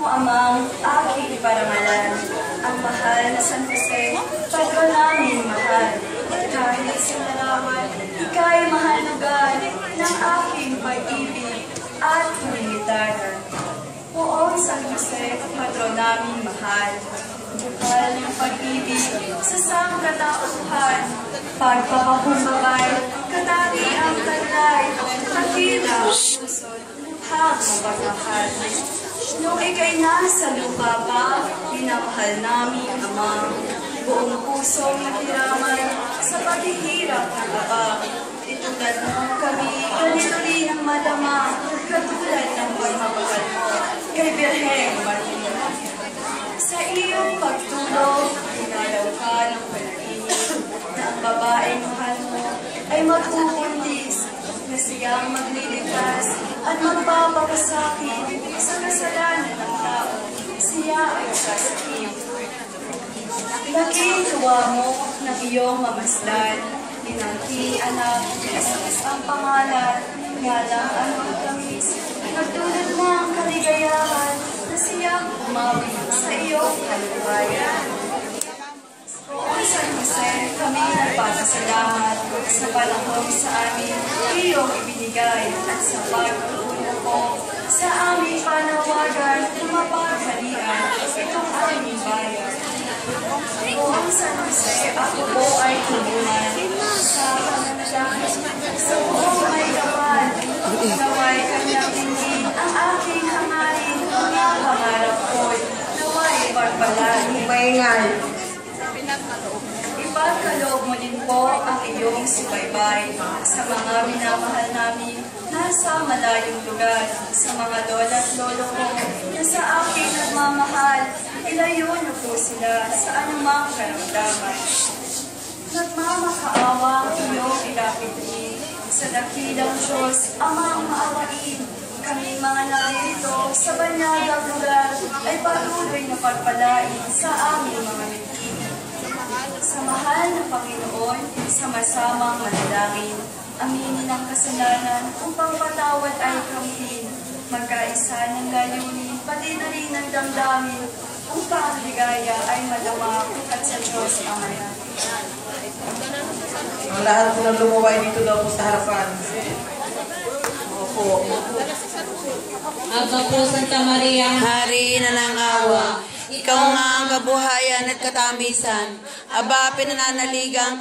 amang aking parangalan, ang mahal na San Jose, patron namin mahal. Kahit sa larawan, ika'y mahal lugar ng aking pag-ibig at kumilitaran. Poong San Jose, patron namin mahal. Bukal ng pag-ibig sa sangkatauhan, pagpapakumbabay, katati ang taglay, nakila ang pusod, luhang mapagmahal. Nung ika'y nasa lupa pa, pinamahal namin Ama, buong pusong nakiramay sa paghihirap ng Aba. Itulad mo kami, ganito rin ang madama, katulad ng pagmamahal mo kay Birheng Martina. Sa iyong pagtulog, inalaw ka ng panaginip na ang babaeng mahal mo ay magpupundis na siyang magliligtas at magpapakasakit sa kasalanan ng tao. Siya ay sasakit. Laking tuwa mo ng iyong mamasdan, inangking anak, Jesus ang pangalan, nga lang ang magtamis, nagdulot mo ang kaligayahan na siyang umawi sa iyong kalubayan. Poong San Jose, kami nagpapasalamat sa panahon sa amin iyong ibinigay at sa pag-uuna po sa aming panawagan na mapaghalian itong aming bayan. Poong San Jose, ako po ay tubunan sa pananalangin sa buong may kapal. Naway kanyang tingin ang aking hangarin, mga pangarap ko'y naway pagpalain. Maingay. Ipagkaloob mo din po ang iyong subaybay sa mga minamahal namin nasa malayong lugar, sa mga lola at lolo ko na sa aking nagmamahal, ilayo na po sila sa anumang karamdaman. Nagmamakaawa ang iyong ilapit din sa dakilang Diyos, Amang maawain. Kami mga narito sa banyagang lugar ay patuloy na pagpalain sa aming mga binti. Sa mahal na Panginoon, sama-samang manalangin, aminin ang kasalanan upang patawad ay kamhin, magkaisa ng layunin, pati na rin ng damdamin, upang ligaya ay madawak at sa Diyos Ama. Ang lahat po ng lumuway dito daw po sa harapan. Opo. Aba po, Santa Maria, Hari na ng awa, ikaw nga ang kabuhayan at katamisan. Aba, pinananaligang